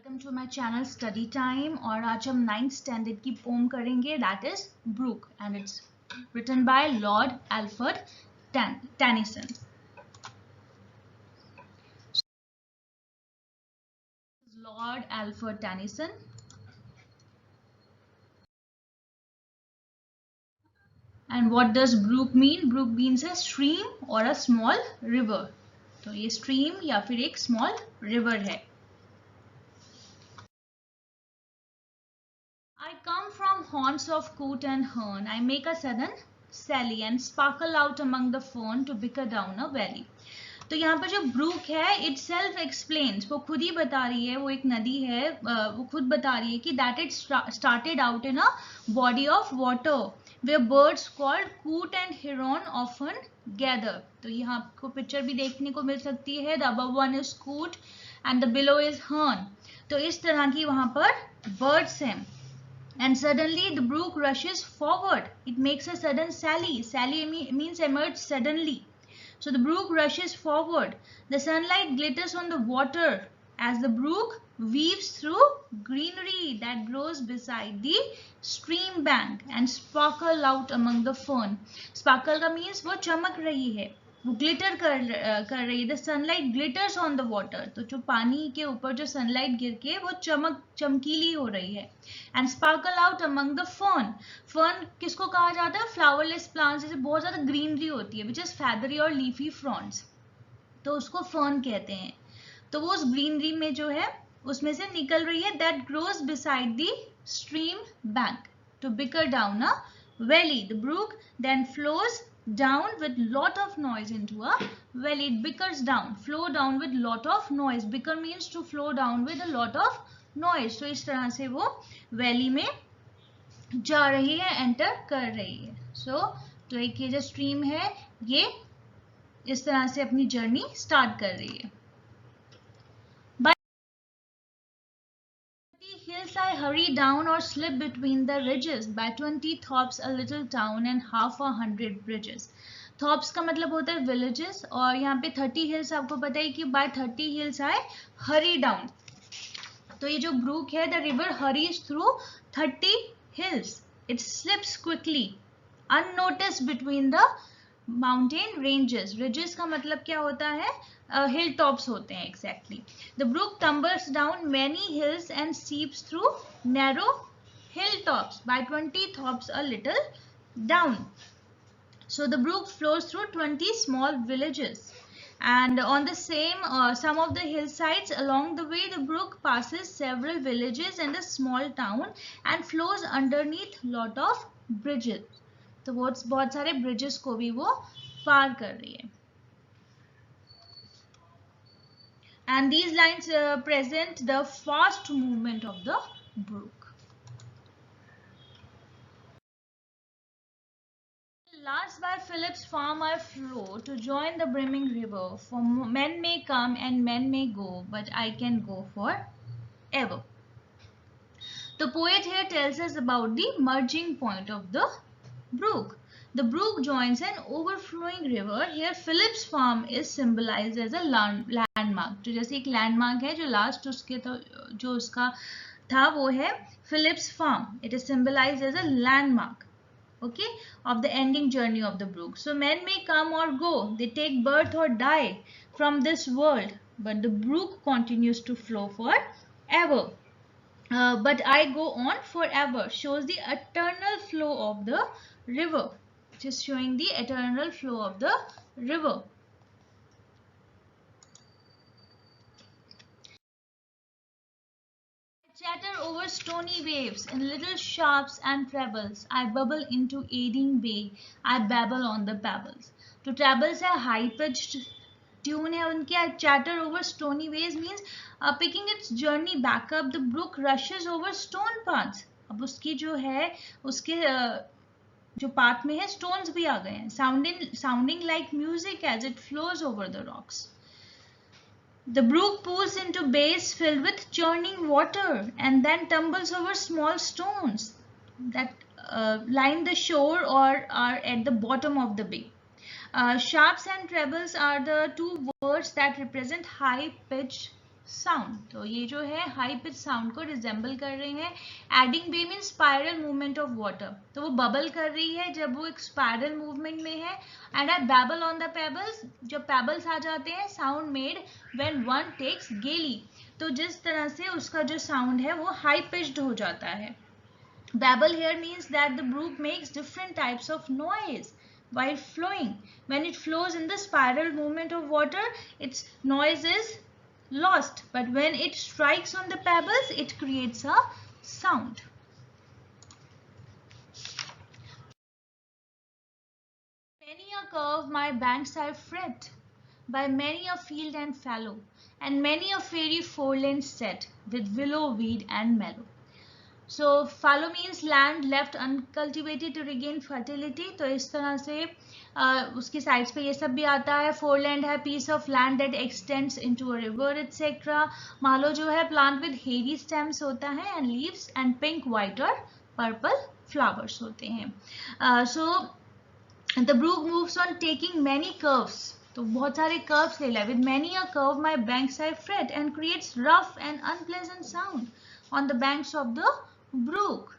Welcome to my channel study time. और आज हम 9th स्टैंडर्ड की पोम करेंगे, that is brook, and it's written by Lord Alfred Tennyson. Lord Alfred Tennyson. And what does brook mean? Brook means a stream और a small river. तो ये stream या फिर एक स्मॉल रिवर है। I come from haunts of coot and hern. I make a sudden sally and sparkle out among the fern to bicker down a valley. तो यहाँ पर जो ब्रूक है इट सेल्फ एक्सप्लेन्स, वो खुद ही बता रही है, वो एक नदी है, वो खुद बता रही है कि that it started out in a body of water where birds called coot and hern often gather. तो यहाँ आपको पिक्चर भी देखने को मिल सकती है। द अबव वन इज कूट एंड द बिलो इज हर्न। तो इस तरह की वहां पर बर्ड्स हैं। And suddenly the brook rushes forward. It makes a sudden sally. Sally means emerge suddenly. So the brook rushes forward. The sunlight glitters on the water as the brook weaves through greenery that grows beside the stream bank and sparkle out among the fern. Sparkle का means वो चमक रही है, वो glitter कर रही है। The sunlight glitters on the water. तो जो पानी के ऊपर जो सनलाइट गिर के वो चमकीली हो रही है। And sparkle out among the fern. Fern किसको कहा जाता है? फ्लावरलेस प्लांट्स, जैसे बहुत ज्यादा ग्रीनरी होती है विच इज फैदरी और लीफी फ्रॉन्ट्स, तो उसको फर्न कहते हैं। तो वो उस ग्रीनरी में जो है उसमें से निकल रही है। That grows beside the stream bank to bicker down a valley. The brook then flows down with lot of noise into a valley. It bickers down, flow down with lot of noise. Bicker means to flow down with a lot of noise. So इस तरह से वो valley में जा रही है, enter कर रही है। तो एक ये जो स्ट्रीम है ये इस तरह से अपनी जर्नी स्टार्ट कर रही है। Hills I hurry down or slip between the ridges. By 20 thops a little town and half a hundred bridges. Thops का मतलब होता है villages, और यहाँ पे 30 hills आपको पता है कि by 30 hills I hurry down. तो ये जो ब्रूक है, the river hurries through 30 hills. It slips quickly, unnoticed between the mountain ranges. Ridges का मतलब क्या होता है? हिल टॉप्स होते हैं exactly. The brook tumbles down many hills and seeps through narrow hilltops. By 20 thops a little down. So the brook flows through 20 small villages. And on the same some of the hillsides along the way, the brook passes several villages and a small town and flows underneath lot of bridges. तो बहुत सारे bridges को भी वो पार कर रही है। And these lines present the fast movement of the brook. Last by Philip's farm I flow to join the brimming river. For men may come and men may go, but I can go forever. The poet here tells us about the merging point of the brook. The brook joins an overflowing river. Here Philip's farm is symbolized as a landmark. जो जैसे एक landmark है, जो last उसके जो उसका था वो है Philip's farm. It is symbolized as a landmark, okay, of the ending journey of the brook. So men may come or go, they take birth or die from this world, but the brook continues to flow forever. But I go on forever shows the eternal flow of the river. Just showing the eternal flow of the river. I chatter over stony waves in little sharps and trebles. I bubble into aiding bay. I babble on the pebbles. तो trebles है high pitched tune है उनके. I chatter over stony waves means picking its journey back up. The brook rushes over stone paths. अब उसकी जो है उसके जो पाथ में है स्टोन्स भी आ गए हैं. Sounding like music as it flows over the rocks. The brook pools into bays filled with churning water and then tumbles over small stones that line the shore or are at the bottom of the bay. Sharps and trebles are the two words that represent high pitched sound. तो ये जो है high pitch sound को resemble कर रहे हैं। Eddying bay mean spiral movement of water, तो वो बबल कर रही है जब वो एक स्पाइरल मूवमेंट में है। And I babble on the pebbles, जब पेबल्स आ जाते हैं, sound made when one takes gaily, तो जिस तरह से उसका जो साउंड है वो हाई पिच्ड हो जाता है। Babble here means that the brook makes different types of noise while flowing. When it flows in the spiral movement of water, its noise is lost. But when it strikes on the pebbles, it creates a sound. Many a curve my banks are fret, by many a field and fallow, and many a fairy foreland set, with willow, weed and mallow. So fallow means land left uncultivated to regain fertility, तो इस तरह से उसकी sides पे ये सब भी आता है। फोरलैंड है piece of land that extends into a river etcetera. Mallow जो है प्लांट विद हेवी स्टेम्स होता है and leaves and pink white और पर्पल फ्लावर्स होते हैं। So the brook moves on taking many curves, तो बहुत सारे कर्व्स ले लिया। With many a curve my banks are fret and creates rough and unpleasant sound on the banks of the brook.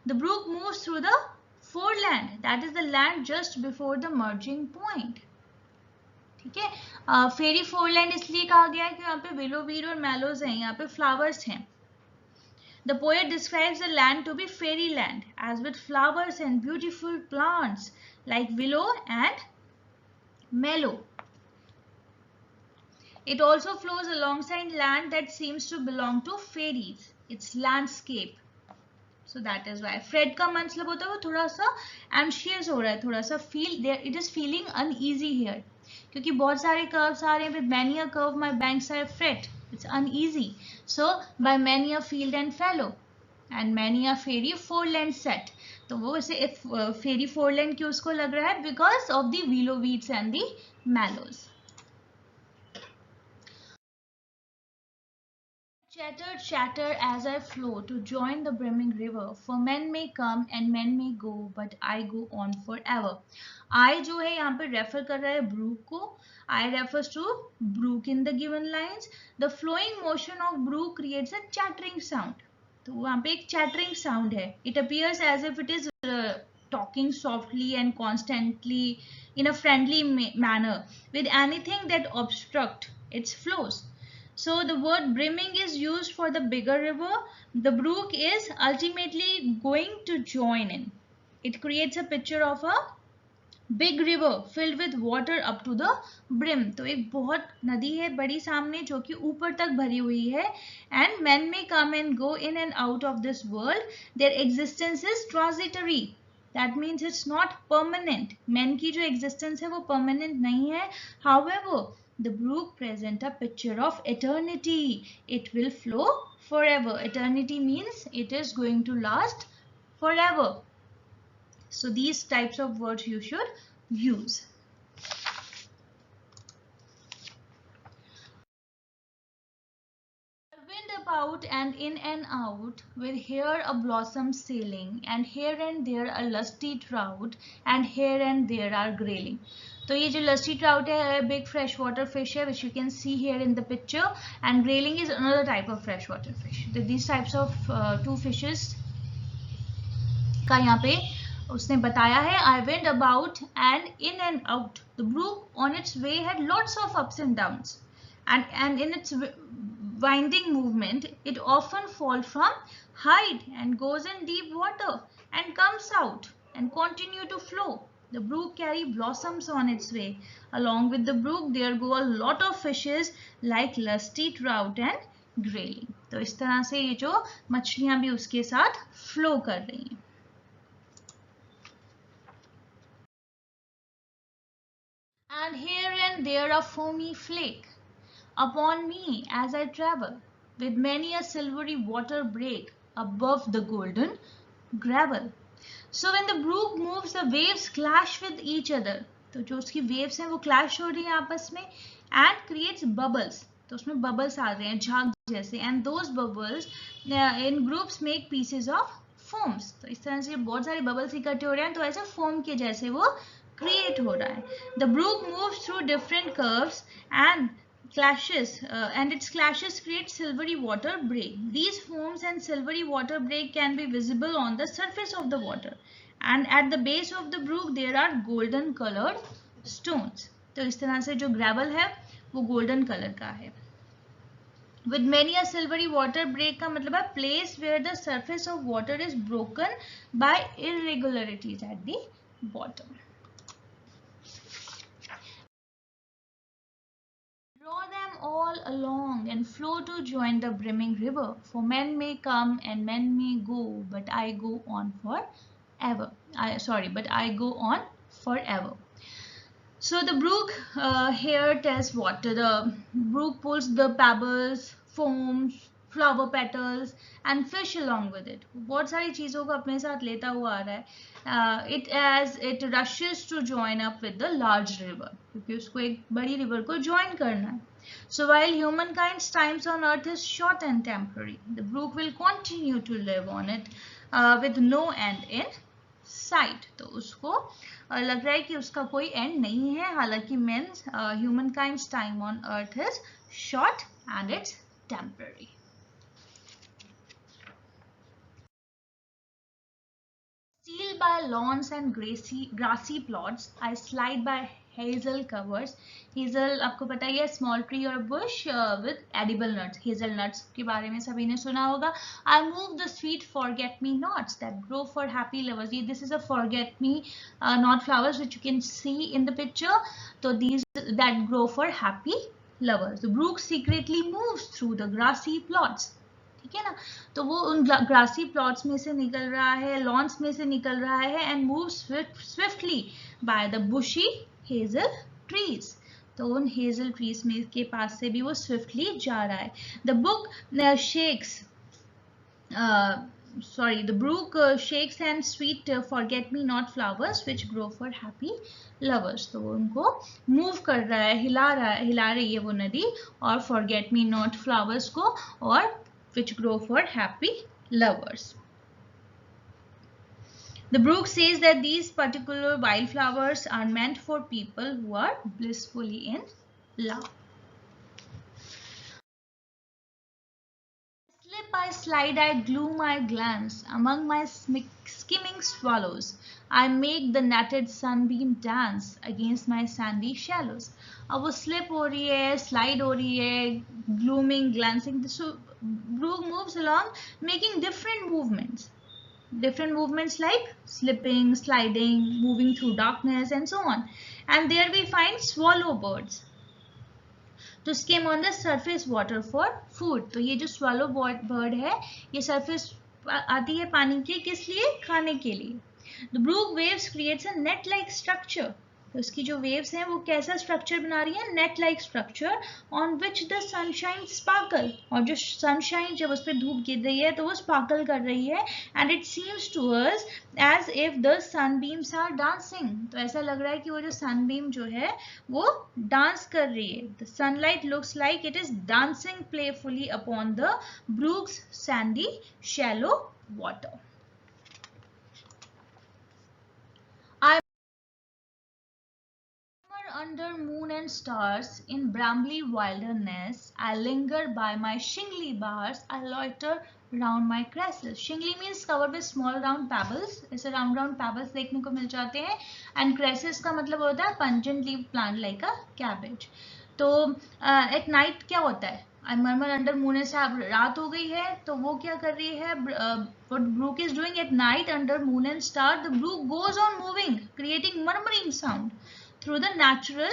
The brook moves through the foreland, that is the land just before the merging point. ठीक है, फेरी फोरलैंड इसलिए कहा गया है कि यहाँ पे willow weed और मैलोज हैं, यहाँ पे फ्लावर्स हैं। The poet describes the land to be fairyland, as with flowers and beautiful plants like willow and mallow. It also flows alongside land that seems to belong to fairies. It's landscape. So that is why. Fred का मतलब होता है वो थोड़ा सा anxious हो रहा है, थोड़ा सा feel there. It is feeling uneasy here. क्योंकि बहुत सारे curves आ रहे हैं. With many a curve, my banks are fret. It's uneasy. So by many a field and fallow, and many a fairy foreland set. तो वो इसे fairy foreland क्यों उसको लग रहा है? Because of the willow weeds and the mallows. Chatter, chatter as I flow to join the brimming river. For men may come and men may go, but I go on forever. I जो है यहाँ पे refer कर रहा है Brooke को. I refers to Brook in the given lines. The flowing motion of Brook creates a chattering sound. तो वहाँ पे एक chattering sound है. It appears as if it is talking softly and constantly in a friendly manner with anything that obstruct its flows. So the word brimming is used for the bigger river. The brook is ultimately going to join in. It creates a picture of a big river filled with water up to the brim. तो एक बहुत नदी है बड़ी सामने जो कि ऊपर तक भरी हुई है. And men may come and go in and out of this world. Their existence is transitory. That means it's not permanent. Men की जो existence है वो permanent नहीं है. However, the brook present a picture of eternity. It will flow forever. Eternity means it is going to last forever. So these types of words you should use. Wind about and in and out, with here a blossom sailing, and here and there a lusty trout, and here and there are grayling. तो ये जो lusty trout है big freshwater fish है, which you can see here in the picture, and grayling is another type of freshwater fish. So these types of two fishes का यहाँ पे उसने बताया है. I went about and in and out. The brook on its way had lots of ups and downs, and in its winding movement it often falls from height and goes in deep water and comes out and continue to flow. The brook carry blossoms on its way. Along with the brook there go a lot of fishes like lusty trout and grayling. तो इस तरह से ये जो मछलियां भी उसके साथ फ्लो कर रही हैं. And here and there a foamy flake upon me as I travel, with many a silvery water break above the golden gravel. So when the brook moves, the waves clash with each other. तो जो उसकी waves हैं वो clash हो रही हैं आपस में, and creates bubbles. तो उसमें bubbles आ रहे हैं झाग जैसे, and those bubbles in groups make pieces of foams. तो इस तरह से बहुत सारे bubbles इकट्ठे हो रहे हैं तो ऐसे foam के जैसे वो create हो रहा है. The brook moves through different curves and clashes and its clashes create silvery water break. These foams and silvery water break can be visible on the surface of the water, and at the base of the brook there are golden colored stones. तो इस तरह से जो gravel है वो golden color का है. With many a silvery water break का मतलब है place where the surface of water is broken by irregularities at the bottom. Draw them all along and flow to join the brimming river. For men may come and men may go, but I go on forever. But I go on forever. So the brook here tells what? The brook pulls the pebbles, foams, flower petals and fish along with it. बहुत सारी चीज़ों को अपने साथ लेता हुआ आ रहा है. It as it rushes to join up with the large river, क्योंकि उसको एक बड़ी river को join करना है. So while humankind's times on earth is short and temporary, the brook will continue to live on it with no end in sight. तो उसको लग रहा है कि उसका कोई end नहीं है, हालांकि means humankind's time on earth is short and it's temporary. Steal by lawns and grassy plots, I slide by hazel covers. Hazel आपको पता ही है, small tree or bush with edible nuts. Hazelnuts के बारे में सभी ने सुना होगा. I move the sweet forget-me-nots that grow for happy lovers. This is a forget-me-not flowers which you can see in the picture. So these that grow for happy lovers. The brook secretly moves through the grassy plots. ठीक है ना, तो वो उन grassy plots में से निकल रहा है, लॉन्स में से निकल रहा है and move swiftly by the bushy hazel trees. तो उन हेजल ट्रीज में के पास से भी वो स्विफ्टली जा रहा है. The brook shakes and sweet forget-me-not flowers which grow for happy lovers. तो वो उनको मूव कर रहा है, हिला रही है वो नदी और forget-me-not flowers को, और which grow for happy lovers. The brook says that these particular wildflowers are meant for people who are blissfully in love. Slip I slide, I glue my glance among my skimming swallows. I make the netted sunbeam dance against my sandy shallows. अब वो slip हो रही है, slide हो रही है, glooming, glancing. So brook moves along, making different movements like slipping, sliding, moving through darkness and so on. And there we find swallow birds to skim on the surface water for food. तो ये जो swallow bird है, ये surface आती है पानी के किस लिए? खाने के लिए. The brook waves creates a net-like structure. तो उसकी जो waves हैं वो कैसा structure बना रही है? Net-like structure on which the sunshine sparkle. और जो sunshine जब उस पर धूप गिर रही है तो वो sparkle कर रही है. And it seems to us as if the sunbeams are dancing. तो ऐसा लग रहा है कि वो जो sunbeam जो है वो dance कर रही है. The sunlight looks like it is dancing playfully upon the brook's sandy, shallow water. Under moon and stars in brambly wilderness, I linger by my shingly bars, I loiter round my grasses. Shingly means covered with small round pebbles. ऐसे round pebbles देखने को मिल जाते हैं. And grasses का मतलब होता है pungent leaf plant like a cabbage. तो at night क्या होता है? I murmur under moon and stars. रात हो गई है तो वो क्या कर रही है? What brook is doing at night under moon and stars? The brook goes on moving, creating murmuring sound through the natural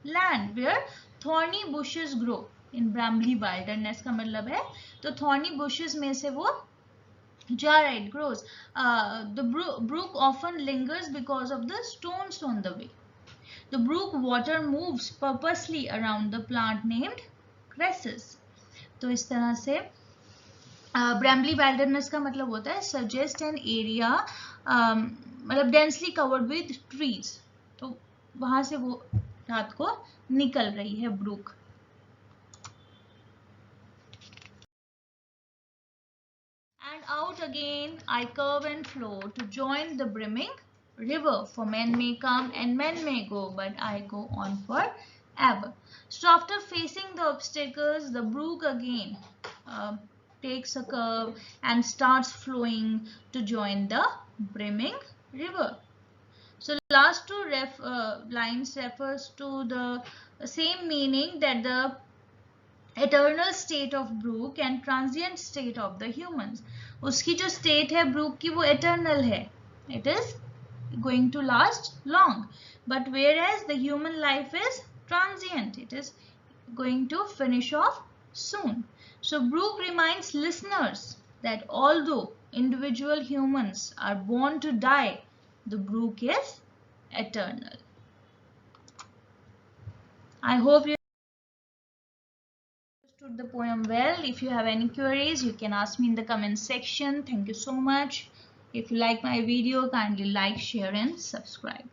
land where thorny bushes grow. In brambly wilderness का मतलब है तो thorny bushes में से वो जा रहा है, it grows. The brook often lingers because of the stones on the way. The brook water moves purposely around the plant named grasses. तो इस तरह से brambly wilderness का मतलब होता है suggest an area मतलब densely covered with trees. तो वहां से वो रात को निकल रही है Brooke. And out again I curve and flow to join the brimming river. For men may come and men may go, but I go on forever. ever. So after facing the obstacles, the brook again uh, takes a curve and starts flowing to join the brimming river. So last two lines refers to the same meaning, that the eternal state of Brook and transient state of the humans. उसकी जो state है Brook की वो eternal है. It is going to last long. But whereas the human life is transient, it is going to finish off soon. So Brook reminds listeners that although individual humans are born to die, the Brook is eternal. I hope you understood the poem well. If you have any queries, you can ask me in the comment section. Thank you so much. If you like my video, kindly like, share and subscribe.